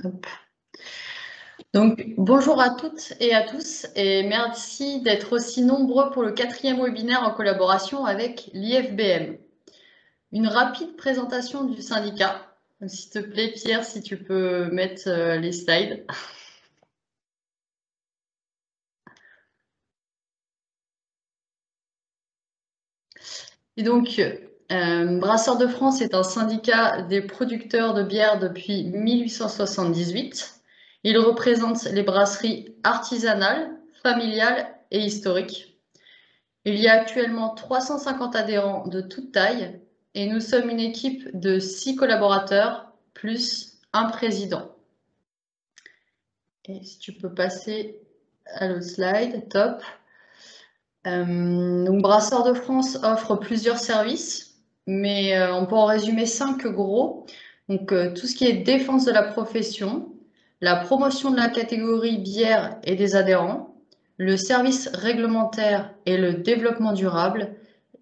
Hop. Donc, bonjour à toutes et à tous et merci d'être aussi nombreux pour le 4e webinaire en collaboration avec l'IFBM. Une rapide présentation du syndicat. Donc, s'il te plaît, Pierre, si tu peux mettre les slides. Et donc, Brasseurs de France est un syndicat des producteurs de bière depuis 1878. Il représente les brasseries artisanales, familiales et historiques. Il y a actuellement 350 adhérents de toute taille et nous sommes une équipe de 6 collaborateurs plus un président. Et si tu peux passer à l'autre slide, top. Donc Brasseurs de France offre plusieurs services, mais on peut en résumer 5 gros. Donc tout ce qui est défense de la profession, la promotion de la catégorie bière et des adhérents, le service réglementaire et le développement durable,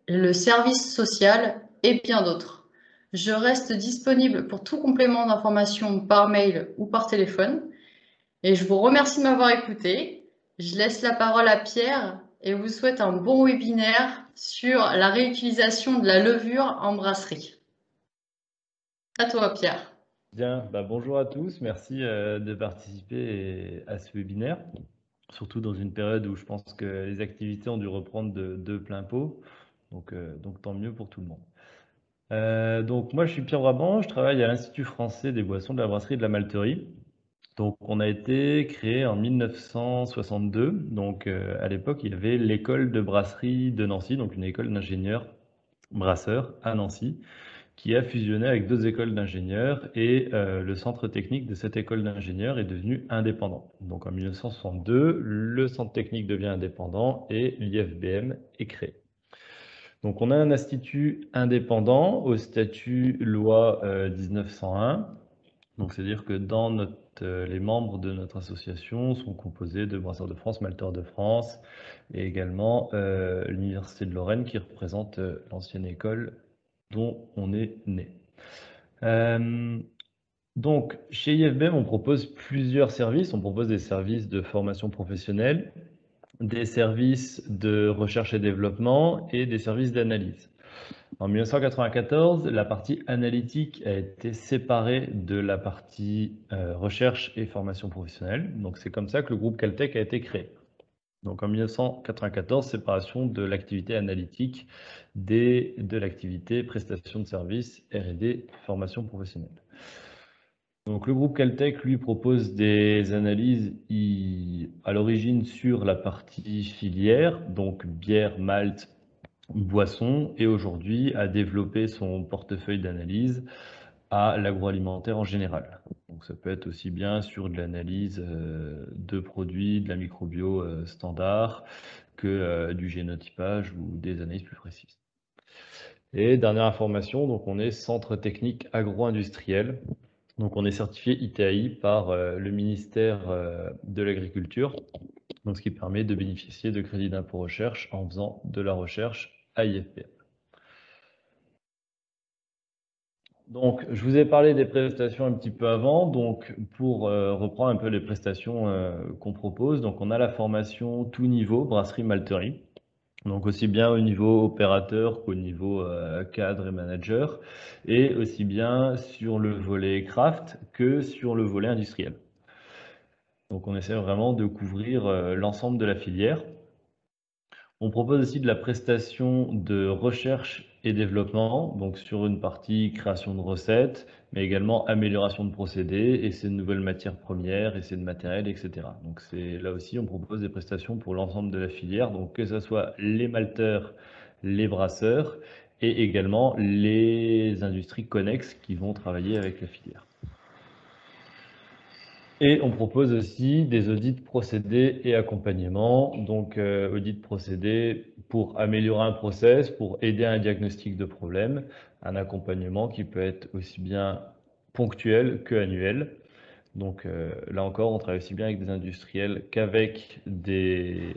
le service social et bien d'autres. Je reste disponible pour tout complément d'information par mail ou par téléphone. Et je vous remercie de m'avoir écouté. Je laisse la parole à Pierre et vous souhaite un bon webinaire sur la réutilisation de la levure en brasserie. À toi, Pierre. Bien, bonjour à tous, merci de participer à ce webinaire, surtout dans une période où je pense que les activités ont dû reprendre de plein pot, donc tant mieux pour tout le monde. Donc moi je suis Pierre Brabant, je travaille à l'Institut français des boissons, de la brasserie et de la malterie. Donc on a été créé en 1962, donc à l'époque il y avait l'école de brasserie de Nancy, donc une école d'ingénieurs brasseurs à Nancy, qui a fusionné avec deux écoles d'ingénieurs et le centre technique de cette école d'ingénieurs est devenu indépendant. Donc en 1962, le centre technique devient indépendant et l'IFBM est créé. Donc on a un institut indépendant au statut loi 1901. Donc c'est-à-dire que les membres de notre association sont composés de Brasseurs de France, Malteurs de France et également l'Université de Lorraine qui représente l'ancienne école dont on est né. Donc, chez IFBM, on propose plusieurs services. On propose des services de formation professionnelle, des services de recherche et développement et des services d'analyse. En 1994, la partie analytique a été séparée de la partie recherche et formation professionnelle. Donc, c'est comme ça que le groupe Caltech a été créé. Donc en 1994, séparation de l'activité analytique de l'activité prestation de services, R&D, formation professionnelle. Donc le groupe Caltech, lui, propose des analyses à l'origine sur la partie filière, donc bière, malt, boisson, et aujourd'hui a développé son portefeuille d'analyse à l'agroalimentaire en général. Donc ça peut être aussi bien sur de l'analyse de produits, de la microbio standard, que du génotypage ou des analyses plus précises. Et dernière information, donc on est centre technique agro-industriel. Donc on est certifié ITAI par le ministère de l'Agriculture, donc ce qui permet de bénéficier de crédits d'impôt recherche en faisant de la recherche à IFPM. Donc, je vous ai parlé des prestations un petit peu avant. Donc, pour reprendre un peu les prestations qu'on propose, donc on a la formation tout niveau, brasserie, malterie. Donc, aussi bien au niveau opérateur qu'au niveau cadre et manager, et aussi bien sur le volet craft que sur le volet industriel. Donc, on essaie vraiment de couvrir l'ensemble de la filière. On propose aussi de la prestation de recherche et développement, donc sur une partie création de recettes, mais également amélioration de procédés, essai de nouvelles matières premières, essai de matériel, etc. Donc là aussi, on propose des prestations pour l'ensemble de la filière, donc que ce soit les malteurs, les brasseurs, et également les industries connexes qui vont travailler avec la filière. Et on propose aussi des audits procédés et accompagnement. Donc, audit procédé pour améliorer un process, pour aider à un diagnostic de problème, un accompagnement qui peut être aussi bien ponctuel que annuel. Donc, là encore, on travaille aussi bien avec des industriels qu'avec des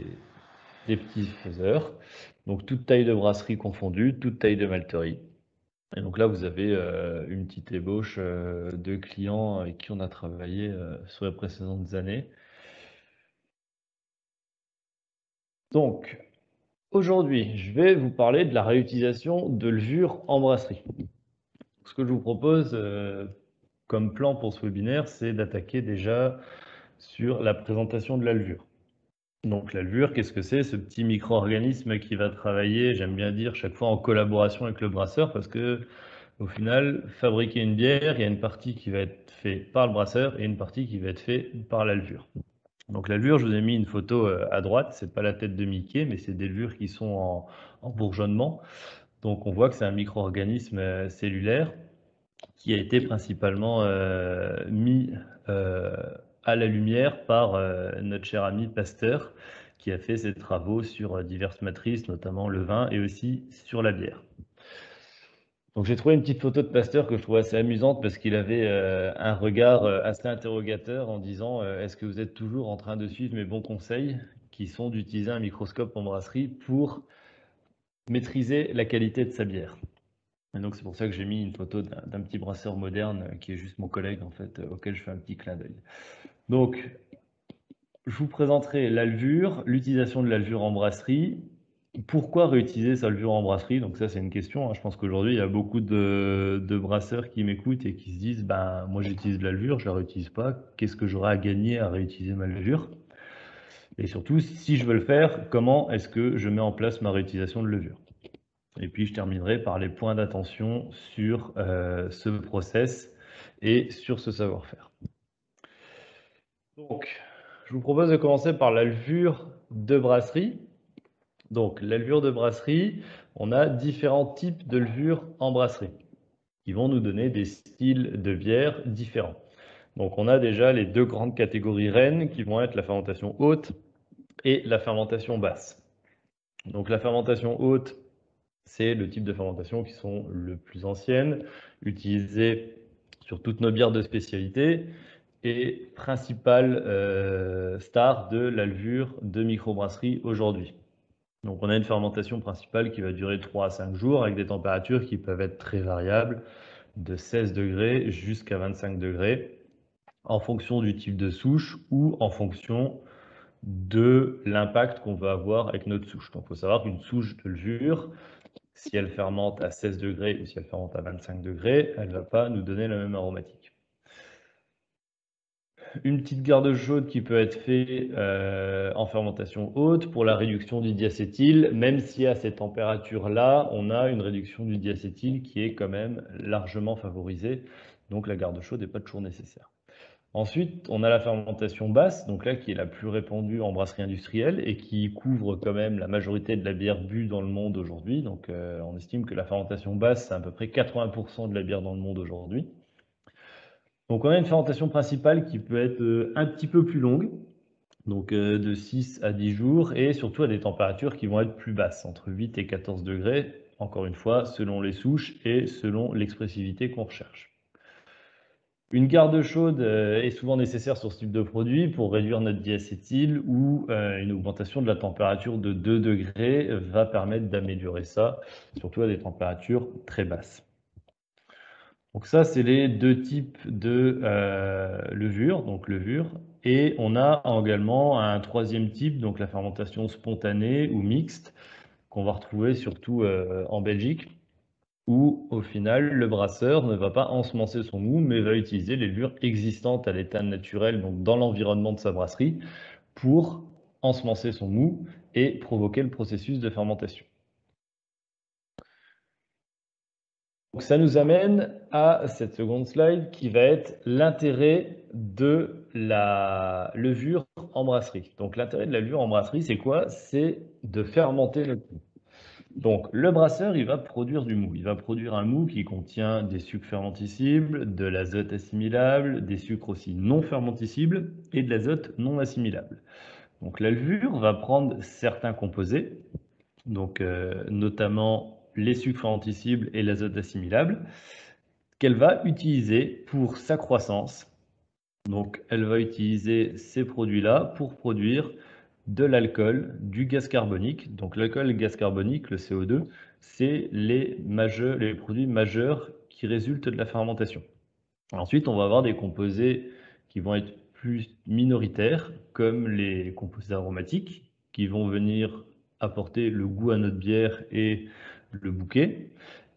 petits faiseurs. Donc, toute taille de brasserie confondue, toute taille de malterie. Et donc là, vous avez une petite ébauche de clients avec qui on a travaillé sur les précédentes années. Donc, aujourd'hui, je vais vous parler de la réutilisation de levure en brasserie. Ce que je vous propose comme plan pour ce webinaire, c'est d'attaquer déjà sur la présentation de la levure. Donc la levure, qu'est-ce que c'est? Ce petit micro-organisme qui va travailler, j'aime bien dire, chaque fois en collaboration avec le brasseur, parce que au final, fabriquer une bière, il y a une partie qui va être faite par le brasseur et une partie qui va être faite par la levure. Donc la levure, je vous ai mis une photo à droite, c'est pas la tête de Mickey, mais c'est des levures qui sont en bourgeonnement. Donc on voit que c'est un micro-organisme cellulaire qui a été principalement mis à la lumière par notre cher ami Pasteur, qui a fait ses travaux sur diverses matrices, notamment le vin et aussi sur la bière. Donc j'ai trouvé une petite photo de Pasteur que je trouve assez amusante parce qu'il avait un regard assez interrogateur en disant est-ce que vous êtes toujours en train de suivre mes bons conseils qui sont d'utiliser un microscope en brasserie pour maîtriser la qualité de sa bière. Et donc c'est pour ça que j'ai mis une photo d'un petit brasseur moderne qui est juste mon collègue en fait, auquel je fais un petit clin d'œil. Donc je vous présenterai la levure, l'utilisation de la levure en brasserie. Pourquoi réutiliser sa levure en brasserie? Donc ça c'est une question, hein. Je pense qu'aujourd'hui il y a beaucoup de brasseurs qui m'écoutent et qui se disent ben moi j'utilise de la levure, je la réutilise pas, qu'est-ce que j'aurais à gagner à réutiliser ma levure? Et surtout si je veux le faire, comment est-ce que je mets en place ma réutilisation de levure? Et puis je terminerai par les points d'attention sur ce process et sur ce savoir-faire. Donc, je vous propose de commencer par la levure de brasserie. Donc, la levure de brasserie, on a différents types de levure en brasserie qui vont nous donner des styles de bière différents. Donc, on a déjà les deux grandes catégories reines qui vont être la fermentation haute et la fermentation basse. Donc, la fermentation haute, c'est le type de fermentation qui sont le plus anciennes, utilisées sur toutes nos bières de spécialité et principale star de la levure de microbrasserie aujourd'hui. Donc on a une fermentation principale qui va durer 3 à 5 jours avec des températures qui peuvent être très variables, de 16 degrés jusqu'à 25 degrés, en fonction du type de souche ou en fonction de l'impact qu'on va avoir avec notre souche. Donc il faut savoir qu'une souche de levure, si elle fermente à 16 degrés ou si elle fermente à 25 degrés, elle ne va pas nous donner la même aromatique. Une petite garde chaude qui peut être faite en fermentation haute pour la réduction du diacétyl, même si à ces températures-là, on a une réduction du diacétyl qui est quand même largement favorisée. Donc la garde chaude n'est pas toujours nécessaire. Ensuite, on a la fermentation basse, donc là qui est la plus répandue en brasserie industrielle et qui couvre quand même la majorité de la bière bue dans le monde aujourd'hui. Donc on estime que la fermentation basse, c'est à peu près 80% de la bière dans le monde aujourd'hui. Donc on a une fermentation principale qui peut être un petit peu plus longue, donc de 6 à 10 jours, et surtout à des températures qui vont être plus basses, entre 8 et 14 degrés, encore une fois, selon les souches et selon l'expressivité qu'on recherche. Une garde chaude est souvent nécessaire sur ce type de produit pour réduire notre diacétyl ou une augmentation de la température de 2 degrés va permettre d'améliorer ça, surtout à des températures très basses. Donc ça, c'est les deux types de levure, donc levure. Et on a également un troisième type, donc la fermentation spontanée ou mixte, qu'on va retrouver surtout en Belgique, où au final, le brasseur ne va pas ensemencer son mou, mais va utiliser les levures existantes à l'état naturel, donc dans l'environnement de sa brasserie, pour ensemencer son mou et provoquer le processus de fermentation. Donc ça nous amène à cette seconde slide qui va être l'intérêt de la levure en brasserie. Donc l'intérêt de la levure en brasserie, c'est quoi? C'est de fermenter le mou. Donc le brasseur, il va produire du mou. Il va produire un mou qui contient des sucres fermentescibles, de l'azote assimilable, des sucres aussi non fermentescibles et de l'azote non assimilable. Donc la levure va prendre certains composés, donc notamment les sucres fermentescibles et l'azote assimilable, qu'elle va utiliser pour sa croissance. Donc elle va utiliser ces produits-là pour produire de l'alcool, du gaz carbonique. Donc l'alcool et le gaz carbonique, le CO2, c'est les produits majeurs qui résultent de la fermentation. Ensuite, on va avoir des composés qui vont être plus minoritaires, comme les composés aromatiques, qui vont venir apporter le goût à notre bière et le bouquet.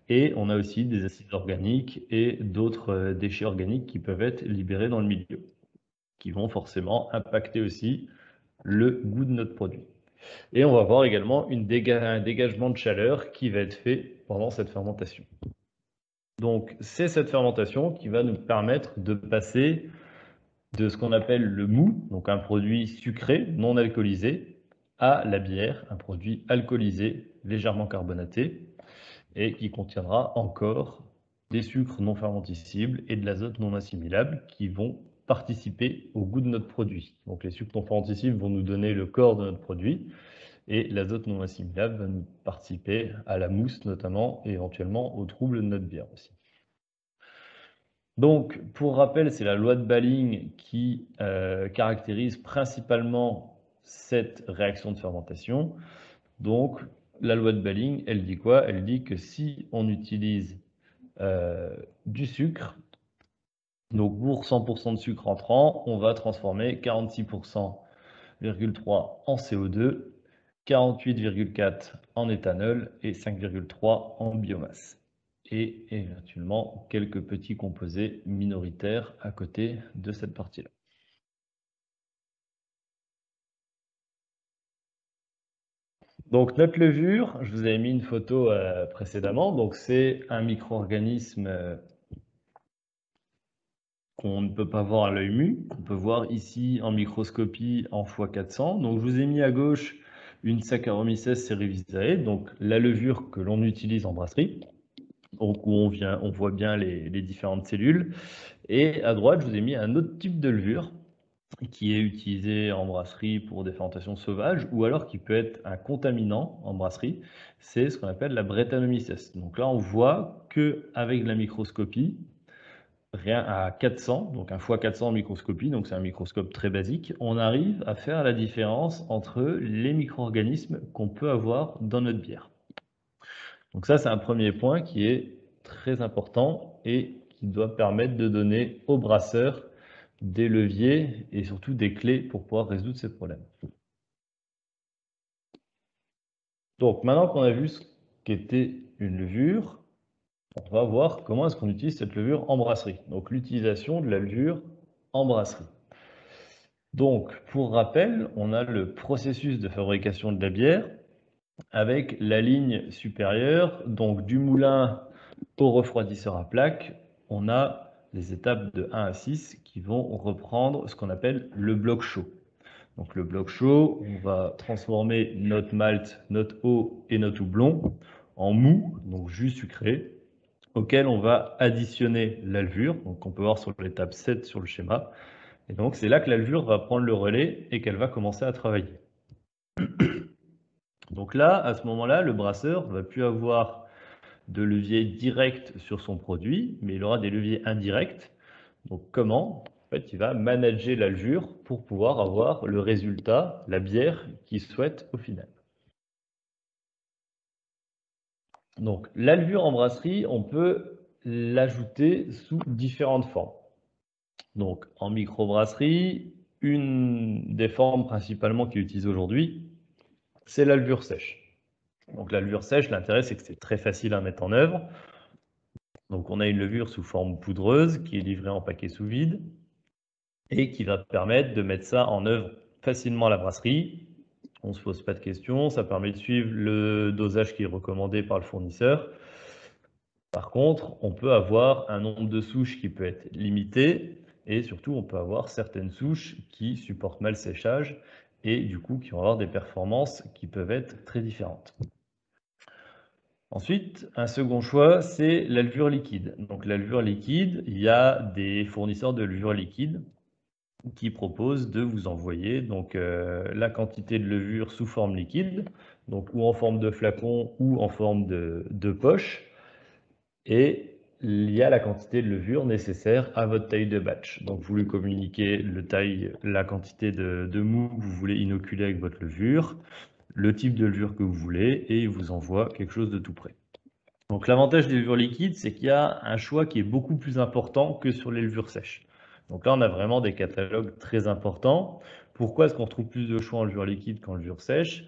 Et on a aussi des acides organiques et d'autres déchets organiques qui peuvent être libérés dans le milieu, qui vont forcément impacter aussi le goût de notre produit. Et on va avoir également un dégagement de chaleur qui va être fait pendant cette fermentation. Donc, c'est cette fermentation qui va nous permettre de passer de ce qu'on appelle le mou, donc un produit sucré, non alcoolisé, à la bière, un produit alcoolisé, légèrement carbonaté, et qui contiendra encore des sucres non fermentescibles et de l'azote non assimilable qui vont participer au goût de notre produit. Donc les sucres non fermentescibles vont nous donner le corps de notre produit, et l'azote non assimilable va nous participer à la mousse notamment, et éventuellement au trouble de notre bière aussi. Donc, pour rappel, c'est la loi de Balling qui caractérise principalement cette réaction de fermentation. Donc, la loi de Balling, elle dit quoi? Elle dit que si on utilise du sucre, donc pour 100% de sucre entrant, on va transformer 46,3% en CO2, 48,4% en éthanol et 5,3% en biomasse. Et éventuellement quelques petits composés minoritaires à côté de cette partie-là. Donc notre levure, je vous avais mis une photo précédemment, donc c'est un micro-organisme qu'on ne peut pas voir à l'œil nu. On peut voir ici en microscopie en x400. Donc je vous ai mis à gauche une Saccharomyces cerevisiae, donc la levure que l'on utilise en brasserie, donc où on voit bien les différentes cellules. Et à droite, je vous ai mis un autre type de levure qui est utilisé en brasserie pour des fermentations sauvages, ou alors qui peut être un contaminant en brasserie, c'est ce qu'on appelle la Brettanomyces. Donc là, on voit qu'avec la microscopie, rien à 400, donc un x400 en microscopie, donc c'est un microscope très basique, on arrive à faire la différence entre les micro-organismes qu'on peut avoir dans notre bière. Donc ça, c'est un premier point qui est très important et qui doit permettre de donner aux brasseurs des leviers et surtout des clés pour pouvoir résoudre ces problèmes. Donc maintenant qu'on a vu ce qu'était une levure, on va voir comment est-ce qu'on utilise cette levure en brasserie. Donc l'utilisation de la levure en brasserie. Donc pour rappel, on a le processus de fabrication de la bière avec la ligne supérieure, donc du moulin au refroidisseur à plaque, on a les étapes de 1 à 6 qui vont reprendre ce qu'on appelle le bloc chaud. Donc le bloc chaud, on va transformer notre malt, notre eau et notre houblon en mou, donc jus sucré, auquel on va additionner la levure, donc on peut voir sur l'étape 7 sur le schéma. Et donc c'est là que la levure va prendre le relais et qu'elle va commencer à travailler. Donc là, à ce moment-là, le brasseur ne va plus avoir de levier direct sur son produit, mais il aura des leviers indirects. Donc comment? En fait, il va manager la levure pour pouvoir avoir le résultat, la bière qu'il souhaite au final. Donc la levure en brasserie, on peut l'ajouter sous différentes formes. Donc en microbrasserie, une des formes principalement qui est utilisée aujourd'hui, c'est la levure sèche. Donc la levure sèche, l'intérêt c'est que c'est très facile à mettre en œuvre. Donc on a une levure sous forme poudreuse qui est livrée en paquet sous vide et qui va permettre de mettre ça en œuvre facilement à la brasserie. On ne se pose pas de questions, ça permet de suivre le dosage qui est recommandé par le fournisseur. Par contre, on peut avoir un nombre de souches qui peut être limité et surtout on peut avoir certaines souches qui supportent mal le séchage et du coup qui vont avoir des performances qui peuvent être très différentes. Ensuite, un second choix, c'est la levure liquide. Donc la levure liquide, il y a des fournisseurs de levure liquide qui proposent de vous envoyer donc, la quantité de levure sous forme liquide, donc ou en forme de flacon ou en forme de poche. Et il y a la quantité de levure nécessaire à votre taille de batch. Donc vous lui communiquez la quantité de mou que vous voulez inoculer avec votre levure. le type de levure que vous voulez et il vous envoie quelque chose de tout prêt. Donc l'avantage des levures liquides, c'est qu'il y a un choix qui est beaucoup plus important que sur les levures sèches. Donc là, on a vraiment des catalogues très importants. Pourquoi est-ce qu'on trouve plus de choix en levure liquide qu'en levure sèche?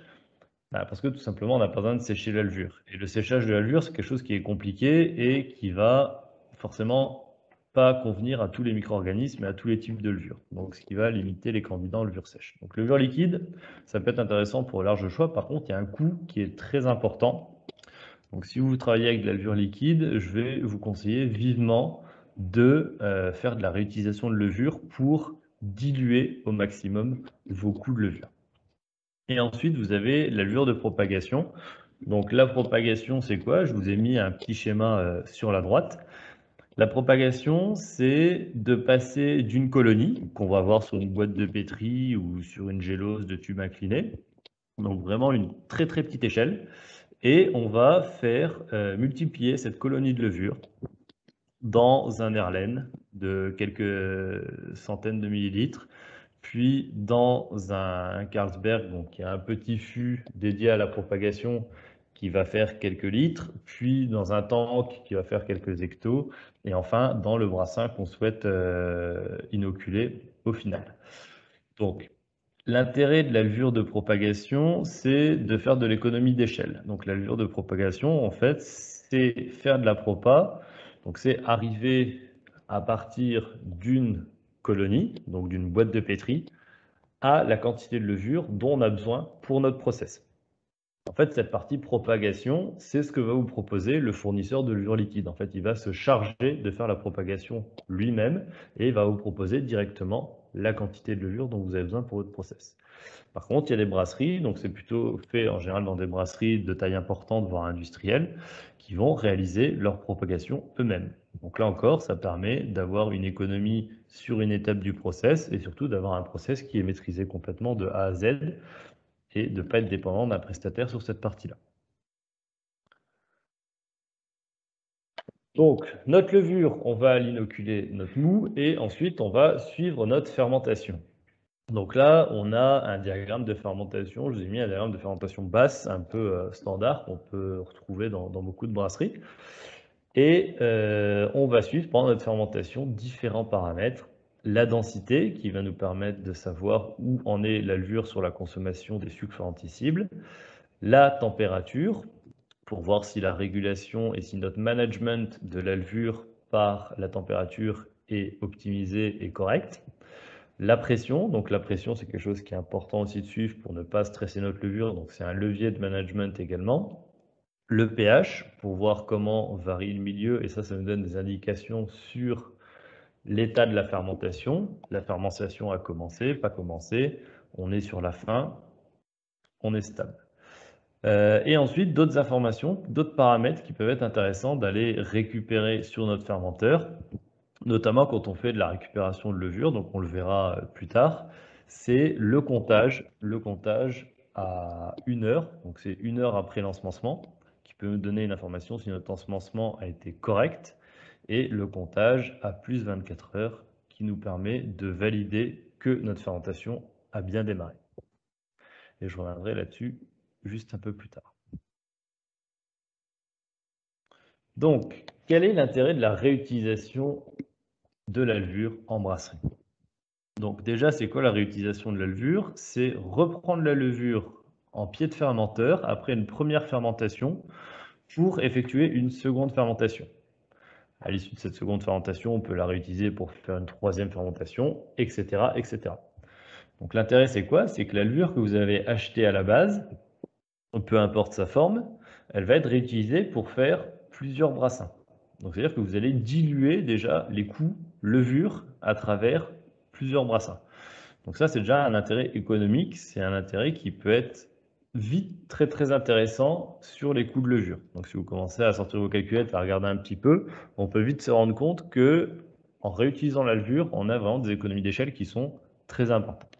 Parce que tout simplement, on n'a pas besoin de sécher la levure. Et le séchage de la levure, c'est quelque chose qui est compliqué et qui va forcément pas convenir à tous les micro-organismes et à tous les types de levure. Donc, ce qui va limiter les candidats en levure sèche. Donc, levure liquide, ça peut être intéressant pour un large choix. Par contre, il y a un coût qui est très important. Donc, si vous travaillez avec de la levure liquide, je vais vous conseiller vivement de faire de la réutilisation de levure pour diluer au maximum vos coûts de levure. Et ensuite, vous avez la levure de propagation. Donc la propagation, c'est quoi? Je vous ai mis un petit schéma sur la droite. La propagation, c'est de passer d'une colonie, qu'on va voir sur une boîte de pétri ou sur une gélose de tube incliné, donc vraiment une très très petite échelle, et on va faire multiplier cette colonie de levure dans un Erlen de quelques centaines de millilitres, puis dans un Carlsberg, donc qui a un petit fût dédié à la propagation qui va faire quelques litres, puis dans un tank qui va faire quelques hectos, et enfin dans le brassin qu'on souhaite inoculer au final. Donc, l'intérêt de la levure de propagation, c'est de faire de l'économie d'échelle. Donc la levure de propagation, en fait, c'est faire de la propa. Donc c'est arriver à partir d'une colonie, donc d'une boîte de pétri, à la quantité de levure dont on a besoin pour notre process. En fait, cette partie propagation, c'est ce que va vous proposer le fournisseur de levure liquide. En fait, il va se charger de faire la propagation lui-même et il va vous proposer directement la quantité de levure dont vous avez besoin pour votre process. Par contre, il y a des brasseries, donc c'est plutôt fait en général dans des brasseries de taille importante, voire industrielle, qui vont réaliser leur propagation eux-mêmes. Donc là encore, ça permet d'avoir une économie sur une étape du process et surtout d'avoir un process qui est maîtrisé complètement de A à Z et de ne pas être dépendant d'un prestataire sur cette partie-là. Donc, notre levure, on va l'inoculer notre mou et ensuite on va suivre notre fermentation. Donc là, on a un diagramme de fermentation. Je vous ai mis un diagramme de fermentation basse, un peu standard, qu'on peut retrouver dans beaucoup de brasseries. Et on va suivre pendant notre fermentation différents paramètres. La densité, qui va nous permettre de savoir où en est la levure sur la consommation des sucres fermentescibles. La température, pour voir si la régulation et si notre management de la levure par la température est optimisé et correct. La pression, donc la pression c'est quelque chose qui est important aussi de suivre pour ne pas stresser notre levure, donc c'est un levier de management également. Le pH, pour voir comment varie le milieu, et ça nous donne des indications sur l'état de la fermentation. La fermentation a commencé, pas commencé, on est sur la fin, on est stable. Et ensuite, d'autres informations, d'autres paramètres qui peuvent être intéressants d'aller récupérer sur notre fermenteur, notamment quand on fait de la récupération de levure, donc on le verra plus tard, c'est le comptage à 1 heure, donc c'est 1 heure après l'ensemencement, qui peut nous donner une information si notre ensemencement a été correct, et le comptage à plus 24 heures, qui nous permet de valider que notre fermentation a bien démarré. Et je reviendrai là-dessus juste un peu plus tard. Donc, quel est l'intérêt de la réutilisation de la levure en brasserie? Donc déjà, c'est quoi la réutilisation de la levure? C'est reprendre la levure en pied de fermenteur après une première fermentation pour effectuer une seconde fermentation. À l'issue de cette seconde fermentation, on peut la réutiliser pour faire une troisième fermentation, etc., etc. Donc l'intérêt, c'est quoi? C'est que la levure que vous avez achetée à la base, peu importe sa forme, elle va être réutilisée pour faire plusieurs brassins. Donc c'est-à-dire que vous allez diluer déjà les coûts levure à travers plusieurs brassins. Donc ça, c'est déjà un intérêt économique, c'est un intérêt qui peut être vite très très intéressant sur les coûts de levure. Donc si vous commencez à sortir vos calculettes, à regarder un petit peu, on peut vite se rendre compte que en réutilisant la levure, on a vraiment des économies d'échelle qui sont très importantes.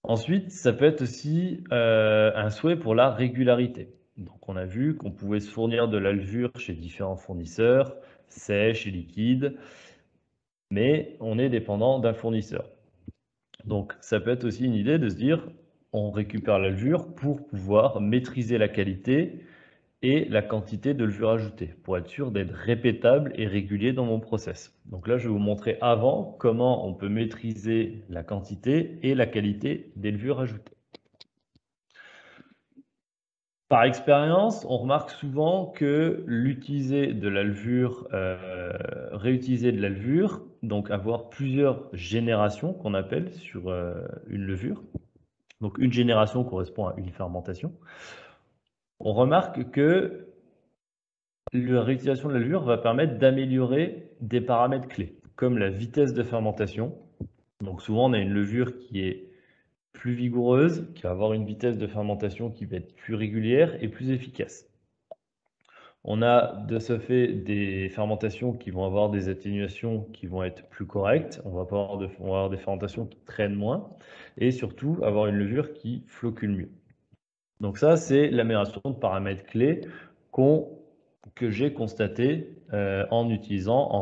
Ensuite, ça peut être aussi un souhait pour la régularité. Donc on a vu qu'on pouvait se fournir de la levure chez différents fournisseurs, sèche et liquide, mais on est dépendant d'un fournisseur. Donc ça peut être aussi une idée de se dire, on récupère la levure pour pouvoir maîtriser la qualité et la quantité de levure ajoutée, pour être sûr d'être répétable et régulier dans mon process. Donc là, je vais vous montrer avant comment on peut maîtriser la quantité et la qualité des levures ajoutées. Par expérience, on remarque souvent que l'utiliser de la levure, réutiliser de la levure, donc avoir plusieurs générations qu'on appelle sur une levure, donc une génération correspond à une fermentation, on remarque que la réutilisation de la levure va permettre d'améliorer des paramètres clés, comme la vitesse de fermentation. Donc souvent, on a une levure qui est plus vigoureuse, qui va avoir une vitesse de fermentation qui va être plus régulière et plus efficace. On a de ce fait des fermentations qui vont avoir des atténuations qui vont être plus correctes. On va avoir des fermentations qui traînent moins et surtout avoir une levure qui floccule mieux. Donc ça, c'est l'amélioration de paramètres clés que j'ai constaté en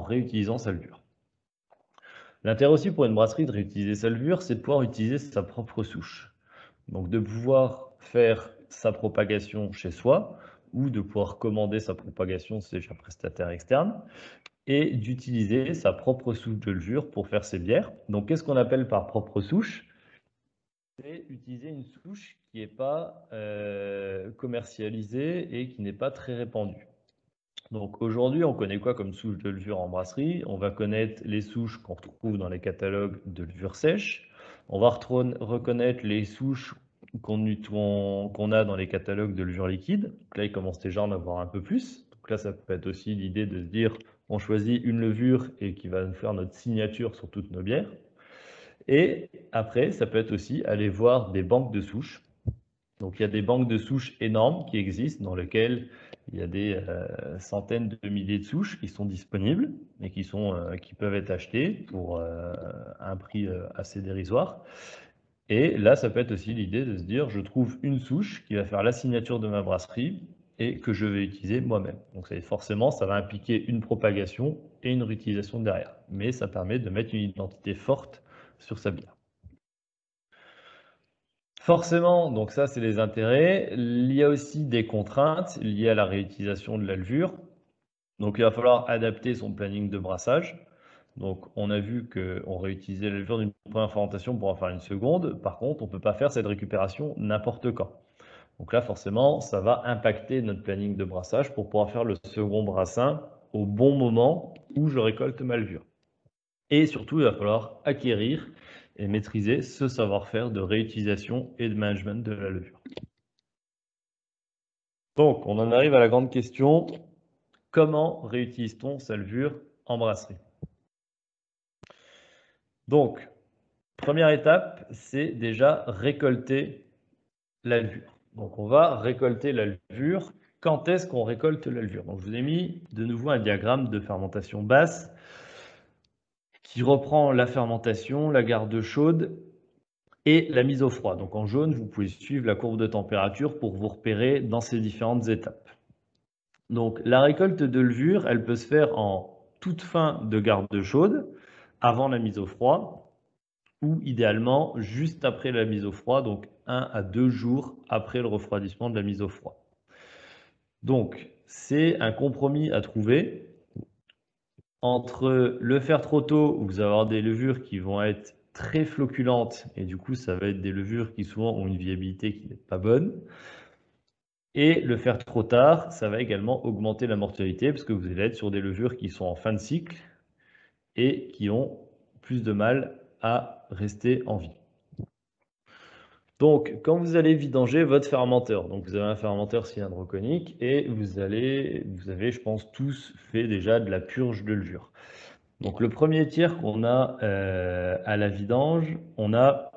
réutilisant sa levure. L'intérêt aussi pour une brasserie de réutiliser sa levure, c'est de pouvoir utiliser sa propre souche. Donc de pouvoir faire sa propagation chez soi ou de pouvoir commander sa propagation si c'est un prestataire externe et d'utiliser sa propre souche de levure pour faire ses bières. Donc qu'est-ce qu'on appelle par propre souche? C'est utiliser une souche qui n'est pas commercialisée et qui n'est pas très répandue. Donc aujourd'hui, on connaît quoi comme souche de levure en brasserie? On va connaître les souches qu'on retrouve dans les catalogues de levure sèche. On va reconnaître les souches qu'on a dans les catalogues de levure liquide. Donc là, il commence déjà à en avoir un peu plus. Donc là, ça peut être aussi l'idée de se dire, on choisit une levure et qui va nous faire notre signature sur toutes nos bières. Et après, ça peut être aussi aller voir des banques de souches. Donc il y a des banques de souches énormes qui existent dans lesquelles il y a des centaines de milliers de souches qui sont disponibles et qui peuvent être achetées pour un prix assez dérisoire. Et là, ça peut être aussi l'idée de se dire, je trouve une souche qui va faire la signature de ma brasserie et que je vais utiliser moi-même. Donc forcément, ça va impliquer une propagation et une réutilisation derrière. Mais ça permet de mettre une identité forte sur sa bière. Forcément, donc ça, c'est les intérêts. Il y a aussi des contraintes liées à la réutilisation de la levure. Donc, il va falloir adapter son planning de brassage. Donc, on a vu qu'on réutilisait la levure d'une première fermentation pour en faire une seconde. Par contre, on ne peut pas faire cette récupération n'importe quand. Donc là, forcément, ça va impacter notre planning de brassage pour pouvoir faire le second brassin au bon moment où je récolte ma levure. Et surtout, il va falloir acquérir et maîtriser ce savoir-faire de réutilisation et de management de la levure. Donc, on en arrive à la grande question, comment réutilise-t-on sa levure en brasserie? Donc, première étape, c'est déjà récolter la levure. Donc, on va récolter la levure. Quand est-ce qu'on récolte la levure? Donc, je vous ai mis de nouveau un diagramme de fermentation basse qui reprend la fermentation, la garde chaude et la mise au froid. Donc en jaune, vous pouvez suivre la courbe de température pour vous repérer dans ces différentes étapes. Donc la récolte de levure, elle peut se faire en toute fin de garde chaude, avant la mise au froid, ou idéalement juste après la mise au froid, donc 1 à 2 jours après le refroidissement de la mise au froid. Donc c'est un compromis à trouver entre le faire trop tôt, où vous allez avoir des levures qui vont être très floculantes, et du coup, ça va être des levures qui souvent ont une viabilité qui n'est pas bonne. Et le faire trop tard, ça va également augmenter la mortalité, parce que vous allez être sur des levures qui sont en fin de cycle et qui ont plus de mal à rester en vie. Donc, quand vous allez vidanger votre fermenteur, donc vous avez un fermenteur cylindre conique et vous avez, je pense, tous fait déjà de la purge de levure. Donc le premier tiers qu'on a à la vidange, on a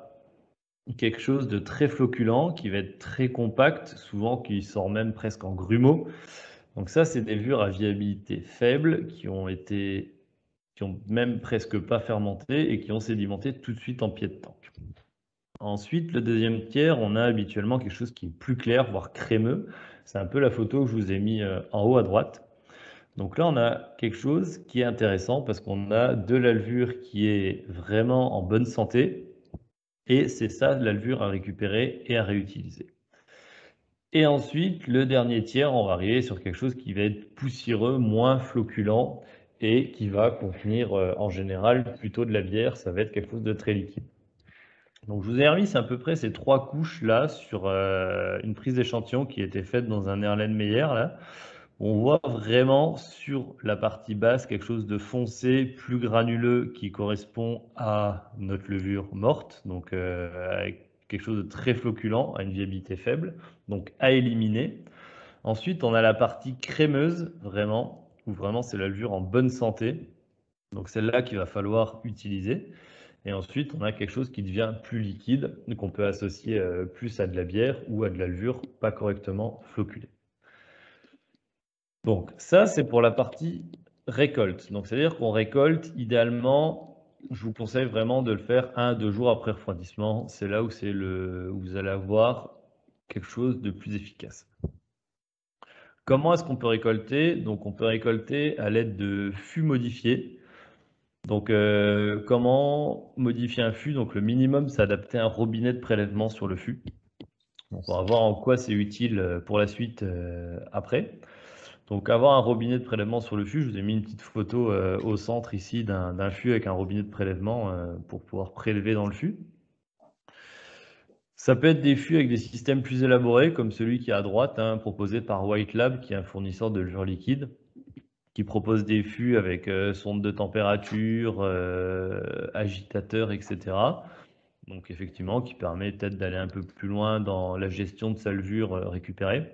quelque chose de très floculent qui va être très compact, souvent qui sort même presque en grumeaux. Donc ça, c'est des levures à viabilité faible qui ont même presque pas fermenté et qui ont sédimenté tout de suite en pied de tank. Ensuite, le deuxième tiers, on a habituellement quelque chose qui est plus clair, voire crémeux. C'est un peu la photo que je vous ai mis en haut à droite. Donc là, on a quelque chose qui est intéressant parce qu'on a de la levure qui est vraiment en bonne santé Et c'est ça la levure à récupérer et à réutiliser. Et ensuite, le dernier tiers, on va arriver sur quelque chose qui va être poussiéreux, moins floculent et qui va contenir en général plutôt de la bière, ça va être quelque chose de très liquide. Donc je vous ai remis à peu près ces 3 couches là sur une prise d'échantillon qui a été faite dans un Erlenmeyer là. On voit vraiment sur la partie basse quelque chose de foncé, plus granuleux qui correspond à notre levure morte, donc avec quelque chose de très floculent, à une viabilité faible, donc à éliminer. Ensuite, on a la partie crémeuse, vraiment, où vraiment c'est la levure en bonne santé, donc celle-là qu'il va falloir utiliser. Et ensuite, on a quelque chose qui devient plus liquide, qu'on peut associer plus à de la bière ou à de la levure pas correctement floculée. Donc ça, c'est pour la partie récolte. Donc c'est-à-dire qu'on récolte, idéalement, je vous conseille vraiment de le faire 1 à 2 jours après refroidissement. C'est là où vous allez avoir quelque chose de plus efficace. Comment est-ce qu'on peut récolter? Donc on peut récolter à l'aide de fûts modifiés. Donc comment modifier un fût? Donc le minimum, c'est adapter un robinet de prélèvement sur le fût. Donc on va voir en quoi c'est utile pour la suite après. Donc avoir un robinet de prélèvement sur le fût, je vous ai mis une petite photo au centre ici d'un fût avec un robinet de prélèvement pour pouvoir prélever dans le fût. Ça peut être des fûts avec des systèmes plus élaborés comme celui qui est à droite, proposé par White Lab, qui est un fournisseur de levure liquide, qui propose des fûts avec sonde de température, agitateur, etc. Donc effectivement, qui permet peut-être d'aller un peu plus loin dans la gestion de sa levure récupérée.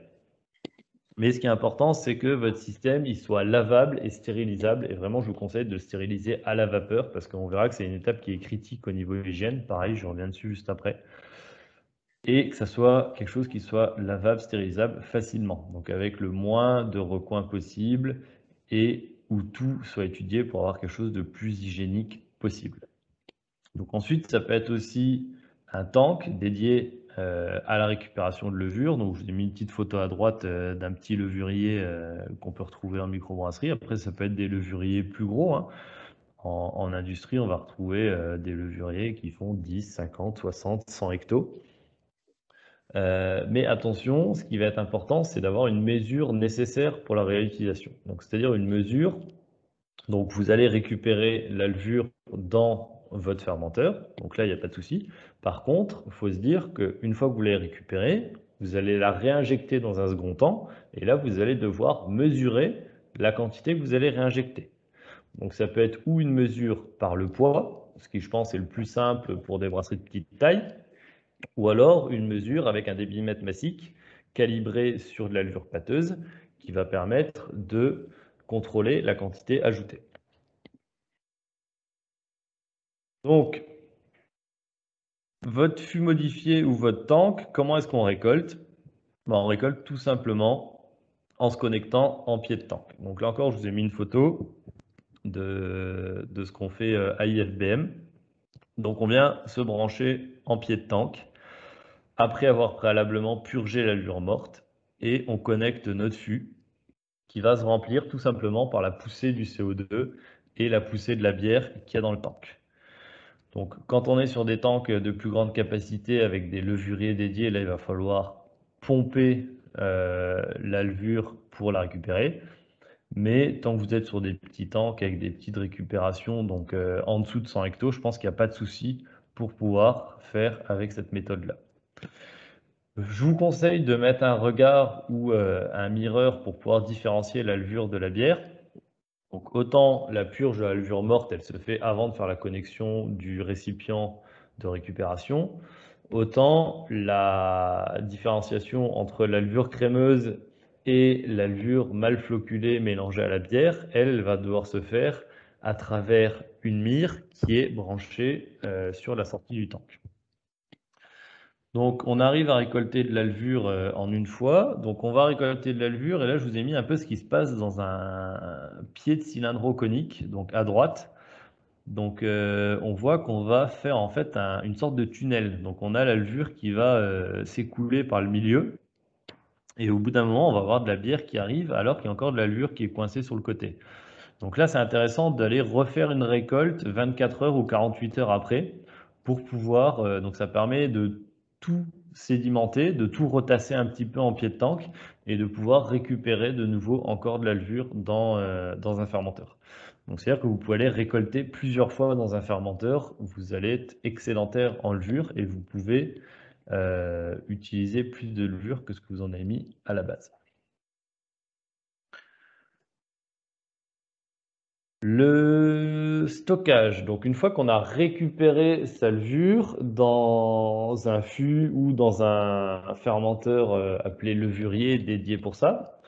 Mais ce qui est important, c'est que votre système il soit lavable et stérilisable. Et vraiment, je vous conseille de le stériliser à la vapeur parce qu'on verra que c'est une étape qui est critique au niveau hygiène. Pareil, je reviens dessus juste après. Et que ça soit quelque chose qui soit lavable, stérilisable facilement. Donc avec le moins de recoins possible et où tout soit étudié pour avoir quelque chose de plus hygiénique possible. Donc ensuite, ça peut être aussi un tank dédié à la récupération de levure. Donc je vous ai mis une petite photo à droite d'un petit levurier qu'on peut retrouver en microbrasserie. Après, ça peut être des levuriers plus gros. En industrie, on va retrouver des levuriers qui font 10, 50, 60, 100 hectos. Mais attention, ce qui va être important, c'est d'avoir une mesure nécessaire pour la réutilisation. Donc c'est-à-dire une mesure. Donc vous allez récupérer la levure dans votre fermenteur, donc là il n'y a pas de souci. Par contre, il faut se dire qu'une fois que vous l'avez récupérée, vous allez la réinjecter dans un second temps, et là vous allez devoir mesurer la quantité que vous allez réinjecter. Donc ça peut être ou une mesure par le poids, ce qui je pense est le plus simple pour des brasseries de petite taille, ou alors une mesure avec un débitmètre massique calibré sur de la levure pâteuse qui va permettre de contrôler la quantité ajoutée. Donc, votre fût modifié ou votre tank, comment est-ce qu'on récolte? On récolte tout simplement en se connectant en pied de tank. Donc là encore, je vous ai mis une photo de ce qu'on fait à IFBM. Donc on vient se brancher en pied de tank après avoir préalablement purgé la levure morte et on connecte notre fût qui va se remplir tout simplement par la poussée du CO2 et la poussée de la bière qu'il y a dans le tank. Donc, quand on est sur des tanks de plus grande capacité avec des levuriers dédiés, là, il va falloir pomper la levure pour la récupérer. Mais tant que vous êtes sur des petits tanks avec des petites récupérations, donc en dessous de 100 hectos, je pense qu'il n'y a pas de souci pour pouvoir faire avec cette méthode-là. Je vous conseille de mettre un regard ou un mirreur pour pouvoir différencier la levure de la bière. Donc autant la purge de la levure morte, elle se fait avant de faire la connexion du récipient de récupération, autant la différenciation entre la levure crémeuse et la levure mal floculée mélangée à la bière, elle va devoir se faire à travers une mire qui est branchée sur la sortie du tank. Donc on arrive à récolter de la levure en une fois. Donc on va récolter de la levure et là je vous ai mis un peu ce qui se passe dans un pied de cylindro conique, donc à droite. Donc on voit qu'on va faire en fait une sorte de tunnel. Donc on a la levure qui va s'écouler par le milieu et au bout d'un moment on va avoir de la bière qui arrive alors qu'il y a encore de la levure qui est coincée sur le côté. Donc là c'est intéressant d'aller refaire une récolte 24 heures ou 48 heures après pour pouvoir, donc ça permet de tout sédimenter, de tout retasser un petit peu en pied de tank et de pouvoir récupérer de nouveau encore de la levure dans un fermenteur. Donc c'est-à-dire que vous pouvez aller récolter plusieurs fois dans un fermenteur, vous allez être excédentaire en levure et vous pouvez utiliser plus de levure que ce que vous en avez mis à la base. Le stockage, donc une fois qu'on a récupéré sa levure dans un fût ou dans un fermenteur appelé levurier dédié pour ça,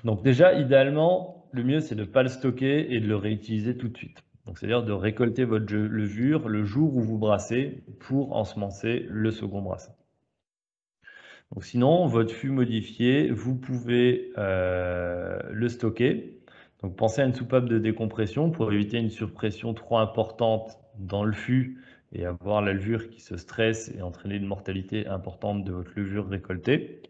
donc déjà idéalement le mieux c'est de ne pas le stocker et de le réutiliser tout de suite. Donc c'est-à-dire de récolter votre levure le jour où vous brassez pour ensemencer le second brassin. Donc sinon, votre fût modifié, vous pouvez le stocker. Donc pensez à une soupape de décompression pour éviter une surpression trop importante dans le fût et avoir la levure qui se stresse et entraîner une mortalité importante de votre levure récoltée.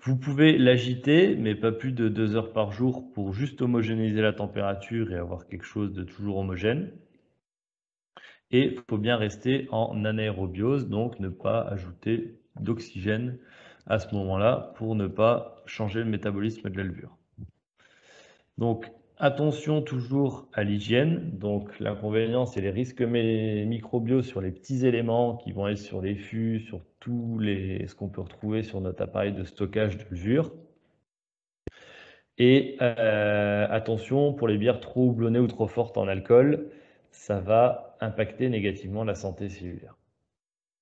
Vous pouvez l'agiter, mais pas plus de 2 heures par jour pour juste homogénéiser la température et avoir quelque chose de toujours homogène. Et il faut bien rester en anaérobiose, donc ne pas ajouter d'oxygène à ce moment-là pour ne pas changer le métabolisme de la levure. Donc attention toujours à l'hygiène. Donc l'inconvénient, c'est les risques microbiaux sur les petits éléments qui vont être sur les fûts, sur ce qu'on peut retrouver sur notre appareil de stockage de levure. Et attention pour les bières trop houblonnées ou trop fortes en alcool, ça va impacter négativement la santé cellulaire.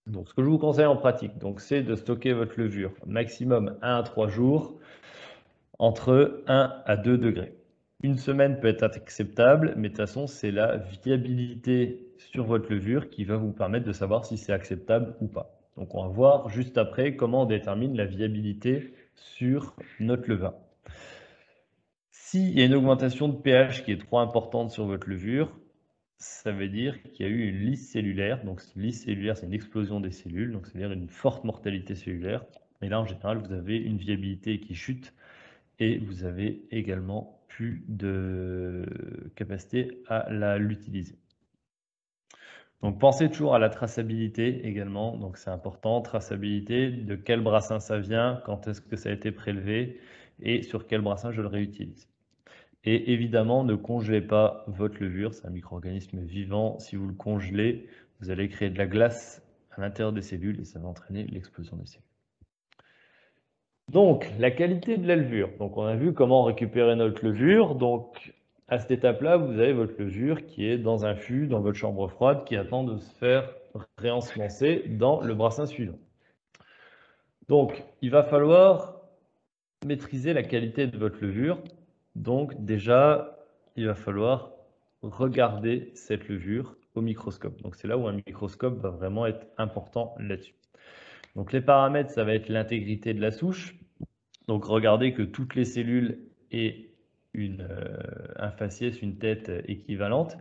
Donc, ce que je vous conseille en pratique, c'est de stocker votre levure maximum 1 à 3 jours entre 1 à 2 degrés. Une semaine peut être acceptable, mais de toute façon, c'est la viabilité sur votre levure qui va vous permettre de savoir si c'est acceptable ou pas. Donc, on va voir juste après comment on détermine la viabilité sur notre levain. S'il y a une augmentation de pH qui est trop importante sur votre levure, ça veut dire qu'il y a eu une lyse cellulaire. Donc, lyse cellulaire, c'est une explosion des cellules, donc c'est-à-dire une forte mortalité cellulaire. Et là, en général, vous avez une viabilité qui chute et vous avez également plus de capacité à l'utiliser. Donc, pensez toujours à la traçabilité également. Donc, c'est important, traçabilité, de quel brassin ça vient, quand est-ce que ça a été prélevé et sur quel brassin je le réutilise. Et évidemment, ne congelez pas votre levure, c'est un micro-organisme vivant. Si vous le congelez, vous allez créer de la glace à l'intérieur des cellules et ça va entraîner l'explosion des cellules. Donc, la qualité de la levure. Donc, on a vu comment récupérer notre levure. Donc, à cette étape-là, vous avez votre levure qui est dans un fût, dans votre chambre froide, qui attend de se faire réensemencer dans le brassin suivant. Donc, il va falloir maîtriser la qualité de votre levure. Donc, déjà, il va falloir regarder cette levure au microscope. Donc, c'est là où un microscope va vraiment être important là-dessus. Donc, les paramètres, ça va être l'intégrité de la souche. Donc, regardez que toutes les cellules aient un faciès, une tête équivalente.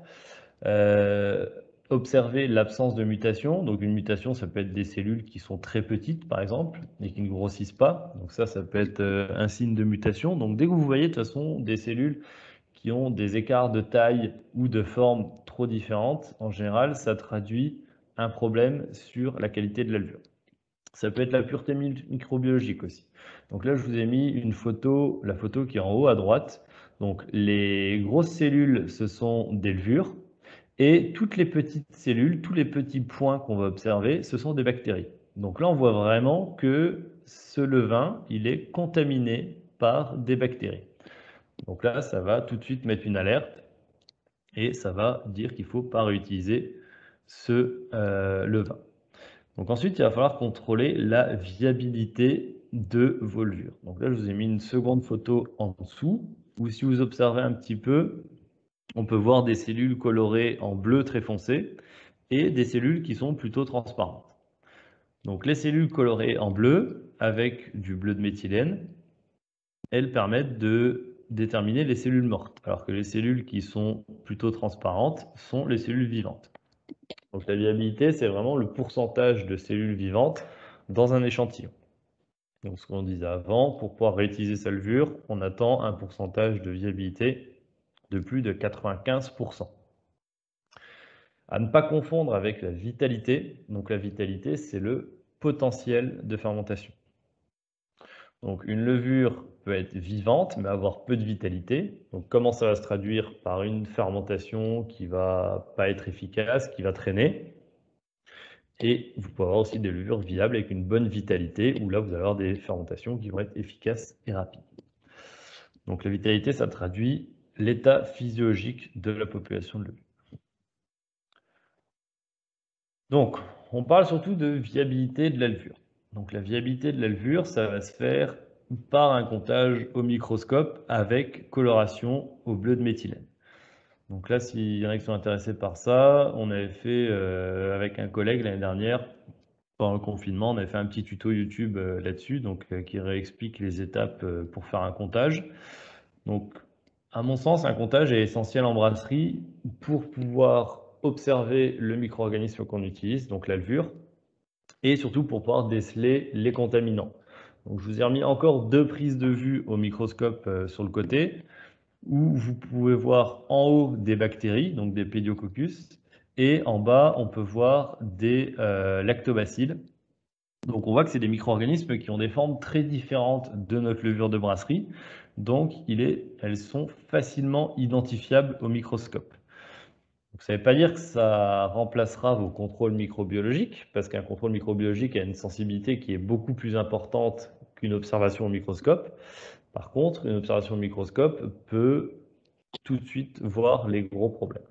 Observez l'absence de mutation. Donc, une mutation, ça peut être des cellules qui sont très petites, par exemple, et qui ne grossissent pas. Donc, ça peut être un signe de mutation. Donc, dès que vous voyez, de toute façon, des cellules qui ont des écarts de taille ou de forme trop différentes, en général, ça traduit un problème sur la qualité de la levure. Ça peut être la pureté microbiologique aussi. Donc là, je vous ai mis une photo, la photo qui est en haut à droite. Donc les grosses cellules, ce sont des levures. Et toutes les petites cellules, tous les petits points qu'on va observer, ce sont des bactéries. Donc là, on voit vraiment que ce levain, il est contaminé par des bactéries. Donc là, ça va tout de suite mettre une alerte et ça va dire qu'il ne faut pas réutiliser ce levain. Donc ensuite, il va falloir contrôler la viabilité de vos levures. Donc là, je vous ai mis une seconde photo en dessous, où si vous observez un petit peu, on peut voir des cellules colorées en bleu très foncé et des cellules qui sont plutôt transparentes. Donc les cellules colorées en bleu, avec du bleu de méthylène, elles permettent de déterminer les cellules mortes, alors que les cellules qui sont plutôt transparentes sont les cellules vivantes. Donc la viabilité, c'est vraiment le pourcentage de cellules vivantes dans un échantillon. Donc ce qu'on disait avant, pour pouvoir réutiliser sa levure, on attend un pourcentage de viabilité de plus de 95%. À ne pas confondre avec la vitalité. Donc la vitalité, c'est le potentiel de fermentation. Donc une levure peut être vivante, mais avoir peu de vitalité. Donc comment ça va se traduire? Par une fermentation qui va pas être efficace, qui va traîner. Et vous pouvez avoir aussi des levures viables avec une bonne vitalité, où là vous allez avoir des fermentations qui vont être efficaces et rapides. Donc la vitalité, ça traduit l'état physiologique de la population de levure. Donc, on parle surtout de viabilité de la levure. Donc la viabilité de la levure, ça va se faire par un comptage au microscope avec coloration au bleu de méthylène. Donc là, s'il y en a qui sont intéressés par ça, on avait fait avec un collègue l'année dernière, pendant le confinement, on avait fait un petit tuto YouTube là-dessus, donc qui réexplique les étapes pour faire un comptage. Donc, à mon sens, un comptage est essentiel en brasserie pour pouvoir observer le micro-organisme qu'on utilise, donc la levure, et surtout pour pouvoir déceler les contaminants. Donc, je vous ai remis encore 2 prises de vue au microscope sur le côté, où vous pouvez voir en haut des bactéries, donc des Pediococcus, et en bas, on peut voir des lactobacilles. Donc on voit que c'est des micro-organismes qui ont des formes très différentes de notre levure de brasserie. Donc elles sont facilement identifiables au microscope. Donc, ça ne veut pas dire que ça remplacera vos contrôles microbiologiques, parce qu'un contrôle microbiologique a une sensibilité qui est beaucoup plus importante qu'une observation au microscope. Par contre, une observation au microscope peut tout de suite voir les gros problèmes.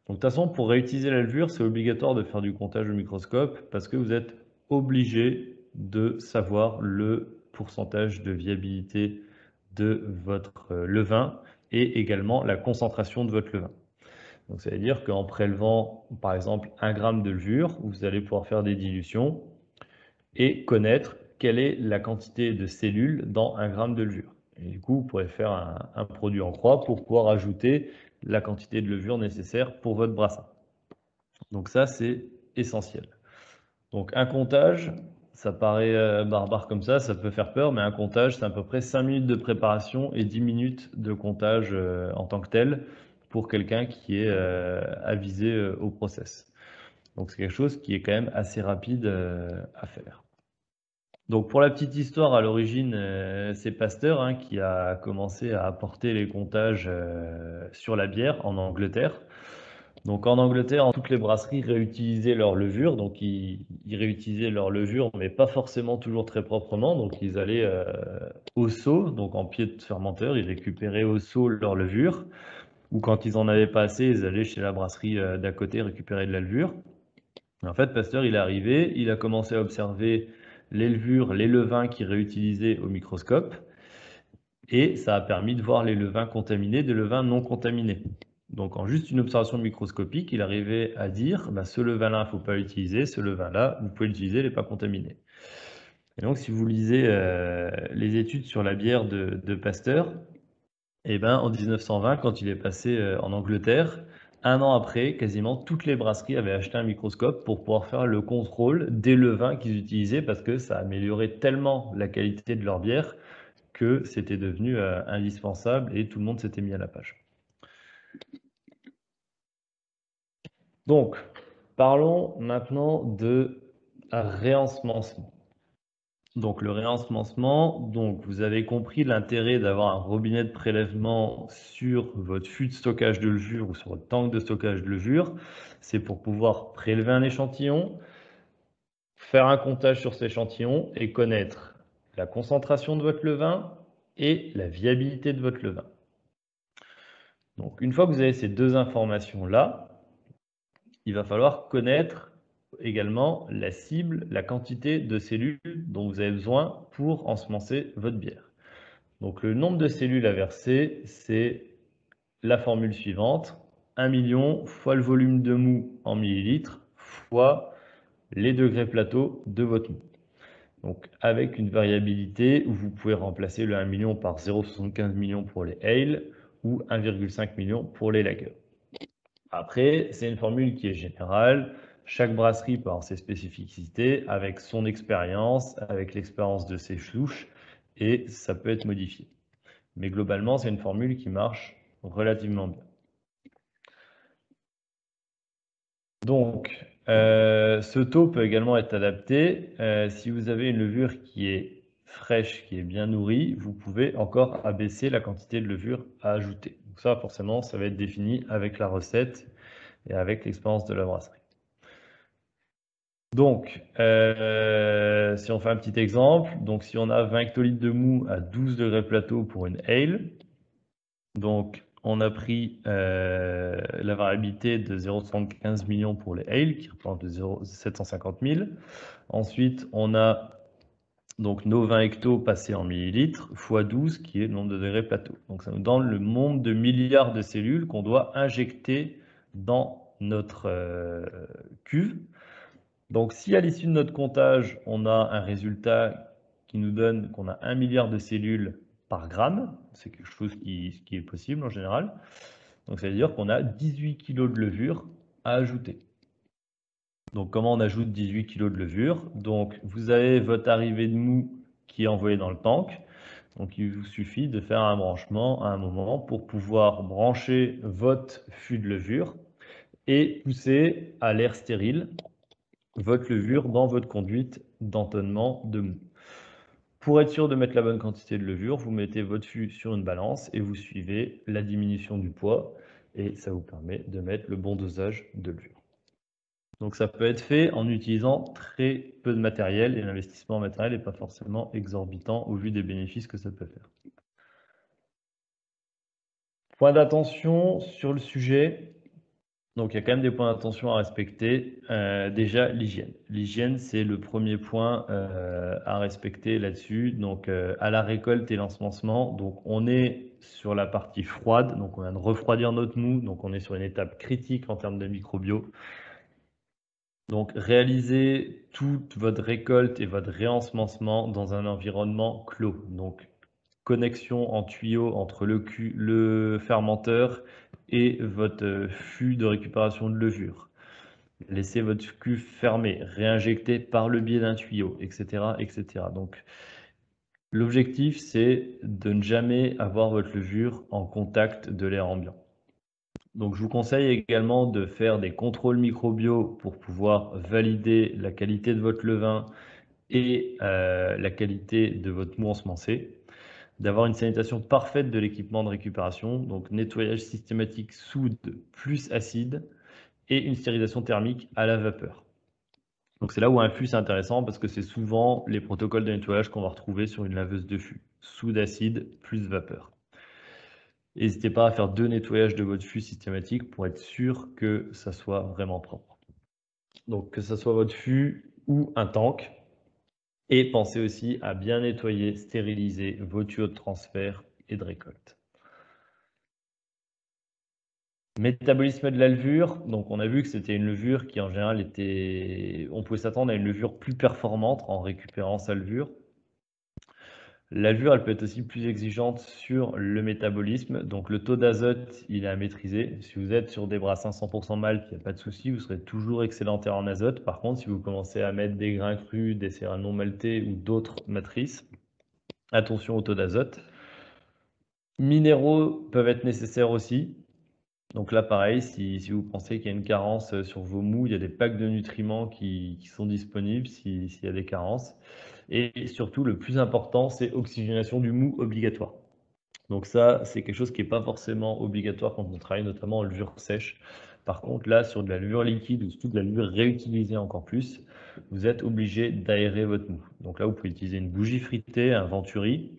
Donc, de toute façon, pour réutiliser la levure, c'est obligatoire de faire du comptage au microscope parce que vous êtes obligé de savoir le pourcentage de viabilité de votre levain et également la concentration de votre levain. Donc, ça veut dire qu'en prélevant, par exemple, 1 gramme de levure, vous allez pouvoir faire des dilutions et connaître quelle est la quantité de cellules dans 1 gramme de levure. Et du coup, vous pourrez faire un produit en croix pour pouvoir ajouter la quantité de levure nécessaire pour votre brassin. Donc ça, c'est essentiel. Donc un comptage, ça paraît barbare comme ça peut faire peur, mais un comptage, c'est à peu près 5 minutes de préparation et 10 minutes de comptage en tant que tel pour quelqu'un qui est avisé au process. Donc c'est quelque chose qui est quand même assez rapide à faire. Donc pour la petite histoire, à l'origine, c'est Pasteur qui a commencé à apporter les comptages sur la bière en Angleterre. Donc en Angleterre, toutes les brasseries réutilisaient leur levure, donc ils réutilisaient leur levure, mais pas forcément toujours très proprement. Donc ils allaient au seau, donc en pied de fermenteur, ils récupéraient au seau leur levure, ou quand ils en avaient pas assez, ils allaient chez la brasserie d'à côté récupérer de la levure. Et en fait, Pasteur, il est arrivé, il a commencé à observer les levures, les levains qu'il réutilisait au microscope, et ça a permis de voir les levains contaminés des levains non contaminés. Donc en juste une observation microscopique, il arrivait à dire ce levain-là, il ne faut pas l'utiliser, ce levain-là, vous pouvez l'utiliser, il n'est pas contaminé. Et donc si vous lisez les études sur la bière de Pasteur, en 1920, quand il est passé en Angleterre, 1 an après, quasiment toutes les brasseries avaient acheté un microscope pour pouvoir faire le contrôle des levains qu'ils utilisaient parce que ça améliorait tellement la qualité de leur bière que c'était devenu indispensable et tout le monde s'était mis à la page. Donc, parlons maintenant de réensemencement. Donc, le réensemencement, donc vous avez compris l'intérêt d'avoir un robinet de prélèvement sur votre fût de stockage de levure ou sur votre tank de stockage de levure. C'est pour pouvoir prélever un échantillon, faire un comptage sur cet échantillon et connaître la concentration de votre levain et la viabilité de votre levain. Donc, une fois que vous avez ces 2 informations-là, il va falloir connaître également la cible, la quantité de cellules dont vous avez besoin pour ensemencer votre bière. Donc le nombre de cellules à verser, c'est la formule suivante, 1 million fois le volume de mou en millilitres fois les degrés plateaux de votre mou. Donc avec une variabilité où vous pouvez remplacer le 1 million par 0,75 million pour les ale ou 1,5 million pour les lagers. Après, c'est une formule qui est générale. Chaque brasserie peut avoir ses spécificités avec son expérience, avec l'expérience de ses souches, et ça peut être modifié. Mais globalement, c'est une formule qui marche relativement bien. Donc, ce taux peut également être adapté. Si vous avez une levure qui est fraîche, qui est bien nourrie, vous pouvez encore abaisser la quantité de levure à ajouter. Donc ça, forcément, ça va être défini avec la recette et avec l'expérience de la brasserie. Donc, si on fait un petit exemple, donc si on a 20 hectolitres de mou à 12 degrés plateau pour une ale, donc on a pris la variabilité de 0,75 millions pour les ale, qui représente 750 000. Ensuite, on a donc nos 20 hectos passés en millilitres, fois 12, qui est le nombre de degrés plateau. Donc ça nous donne le nombre de milliards de cellules qu'on doit injecter dans notre cuve. Donc, si à l'issue de notre comptage, on a un résultat qui nous donne qu'on a 1 milliard de cellules par gramme, c'est quelque chose qui est possible en général. Donc, ça veut dire qu'on a 18 kg de levure à ajouter. Donc, comment on ajoute 18 kg de levure? Donc, vous avez votre arrivée de mou qui est envoyée dans le tank. Donc, il vous suffit de faire un branchement à un moment pour pouvoir brancher votre fût de levure et pousser à l'air stérile votre levure dans votre conduite d'entonnement de mou. Pour être sûr de mettre la bonne quantité de levure, vous mettez votre fût sur une balance et vous suivez la diminution du poids et ça vous permet de mettre le bon dosage de levure. Donc ça peut être fait en utilisant très peu de matériel et l'investissement en matériel n'est pas forcément exorbitant au vu des bénéfices que ça peut faire. Point d'attention sur le sujet. Donc, il y a quand même des points d'attention à respecter. Déjà, l'hygiène. L'hygiène, c'est le premier point à respecter là-dessus. Donc, à la récolte et l'ensemencement, donc on est sur la partie froide. Donc, on vient de refroidir notre mou. Donc, on est sur une étape critique en termes de microbio. Donc, réalisez toute votre récolte et votre réensemencement dans un environnement clos. Donc, connexion en tuyau entre le fermenteur et votre fût de récupération de levure. Laissez votre cuve fermée, réinjectez par le biais d'un tuyau, etc., etc. Donc, l'objectif, c'est de ne jamais avoir votre levure en contact de l'air ambiant. Donc, je vous conseille également de faire des contrôles microbiaux pour pouvoir valider la qualité de votre levain et la qualité de votre mou ensemencé. D'avoir une sanitation parfaite de l'équipement de récupération, donc nettoyage systématique soude plus acide et une stérilisation thermique à la vapeur. Donc c'est là où un fût c'est intéressant parce que c'est souvent les protocoles de nettoyage qu'on va retrouver sur une laveuse de fût. Soude acide plus vapeur. N'hésitez pas à faire 2 nettoyages de votre fût systématique pour être sûr que ça soit vraiment propre. Donc que ce soit votre fût ou un tank. Et pensez aussi à bien nettoyer, stériliser vos tuyaux de transfert et de récolte. Métabolisme de la levure, donc on a vu que c'était une levure qui en général était... On pouvait s'attendre à une levure plus performante en récupérant sa levure. La levure, elle peut être aussi plus exigeante sur le métabolisme, donc le taux d'azote, il est à maîtriser. Si vous êtes sur des brassins 100% malt, il n'y a pas de souci, vous serez toujours excédentaire en azote. Par contre, si vous commencez à mettre des grains crus, des céréales non maltées ou d'autres matrices, attention au taux d'azote. Minéraux peuvent être nécessaires aussi. Donc là, pareil, si vous pensez qu'il y a une carence sur vos mous, il y a des packs de nutriments qui sont disponibles s'il y a des carences. Et surtout, le plus important, c'est oxygénation du mou obligatoire. Donc ça, c'est quelque chose qui n'est pas forcément obligatoire quand on travaille notamment en levure sèche. Par contre, là, sur de la levure liquide ou surtout de la levure réutilisée encore plus, vous êtes obligé d'aérer votre mou. Donc là, vous pouvez utiliser une bougie fritée, un venturi,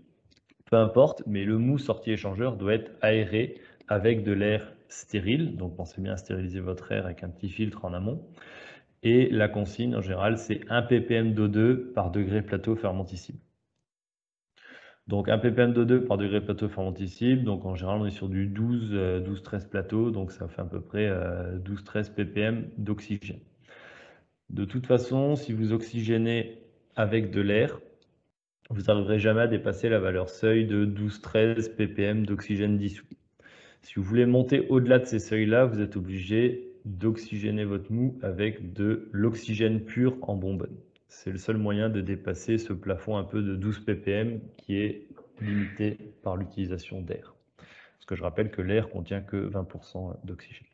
peu importe, mais le mou sorti échangeur doit être aéré avec de l'air stérile. Donc pensez bien à stériliser votre air avec un petit filtre en amont. Et la consigne en général, c'est 1 ppm d'O2 par degré plateau fermenticible. Donc 1 ppm d'O2 par degré plateau fermenticible, donc en général on est sur du 12-13 plateaux, donc ça fait à peu près 12-13 ppm d'oxygène. De toute façon, si vous oxygénez avec de l'air, vous n'arriverez jamais à dépasser la valeur seuil de 12-13 ppm d'oxygène dissous. Si vous voulez monter au-delà de ces seuils-là, vous êtes obligé d'oxygéner votre mou avec de l'oxygène pur en bonbonne. C'est le seul moyen de dépasser ce plafond un peu de 12 ppm qui est limité par l'utilisation d'air. Parce que je rappelle que l'air contient que 20% d'oxygène.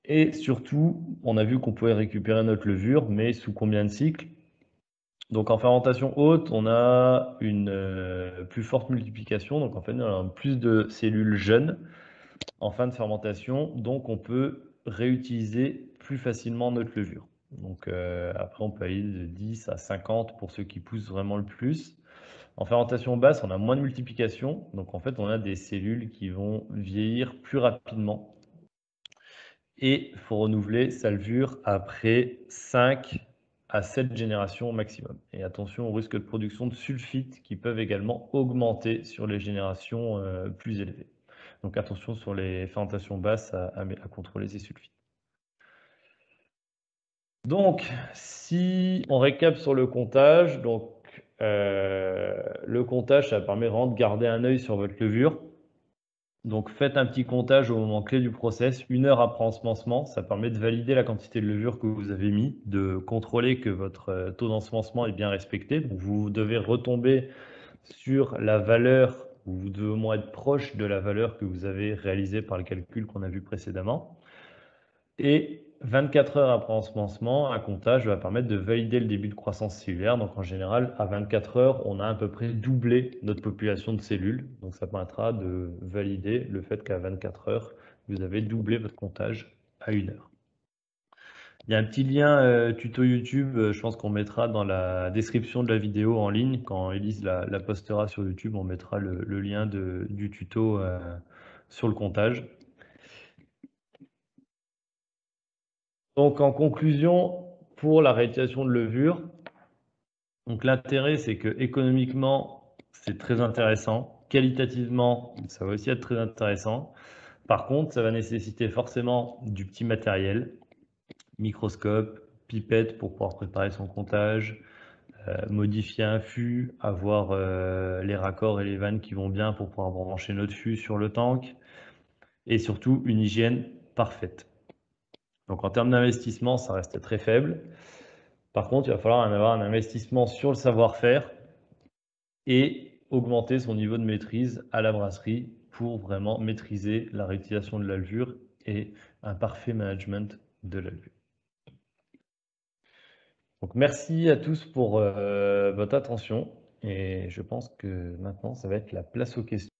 Et surtout, on a vu qu'on pouvait récupérer notre levure, mais sous combien de cycles? Donc en fermentation haute, on a une plus forte multiplication, donc en fait, on a plus de cellules jeunes en fin de fermentation, donc on peut réutiliser plus facilement notre levure. Donc après, on peut aller de 10 à 50 pour ceux qui poussent vraiment le plus. En fermentation basse, on a moins de multiplication, donc en fait, on a des cellules qui vont vieillir plus rapidement. Et il faut renouveler sa levure après 5 à 7 générations au maximum. Et attention au risque de production de sulfites qui peuvent également augmenter sur les générations plus élevées. Donc attention sur les fermentations basses à contrôler ces sulfites. Donc, si on récap sur le comptage, donc le comptage, ça permet vraiment de garder un œil sur votre levure. Donc faites un petit comptage au moment clé du process, 1 heure après ensemencement, ça permet de valider la quantité de levure que vous avez mis, de contrôler que votre taux d'ensemencement est bien respecté. Donc vous devez retomber sur la valeur, ou vous devez au moins être proche de la valeur que vous avez réalisée par le calcul qu'on a vu précédemment. Et 24 heures après ensemencement, un comptage va permettre de valider le début de croissance cellulaire. Donc en général, à 24 heures, on a à peu près doublé notre population de cellules. Donc ça permettra de valider le fait qu'à 24 heures, vous avez doublé votre comptage à 1 heure. Il y a un petit lien tuto YouTube, je pense qu'on mettra dans la description de la vidéo en ligne. Quand Elise la postera sur YouTube, on mettra le lien du tuto sur le comptage. Donc en conclusion, pour la réalisation de levure, donc l'intérêt c'est que économiquement c'est très intéressant, qualitativement ça va aussi être très intéressant. Par contre, ça va nécessiter forcément du petit matériel, microscope, pipette pour pouvoir préparer son comptage, modifier un fût, avoir les raccords et les vannes qui vont bien pour pouvoir brancher notre fût sur le tank, et surtout une hygiène parfaite. Donc en termes d'investissement, ça reste très faible. Par contre, il va falloir avoir un investissement sur le savoir-faire et augmenter son niveau de maîtrise à la brasserie pour vraiment maîtriser la réutilisation de la levure et un parfait management de la levure. Donc merci à tous pour votre attention et je pense que maintenant ça va être la place aux questions.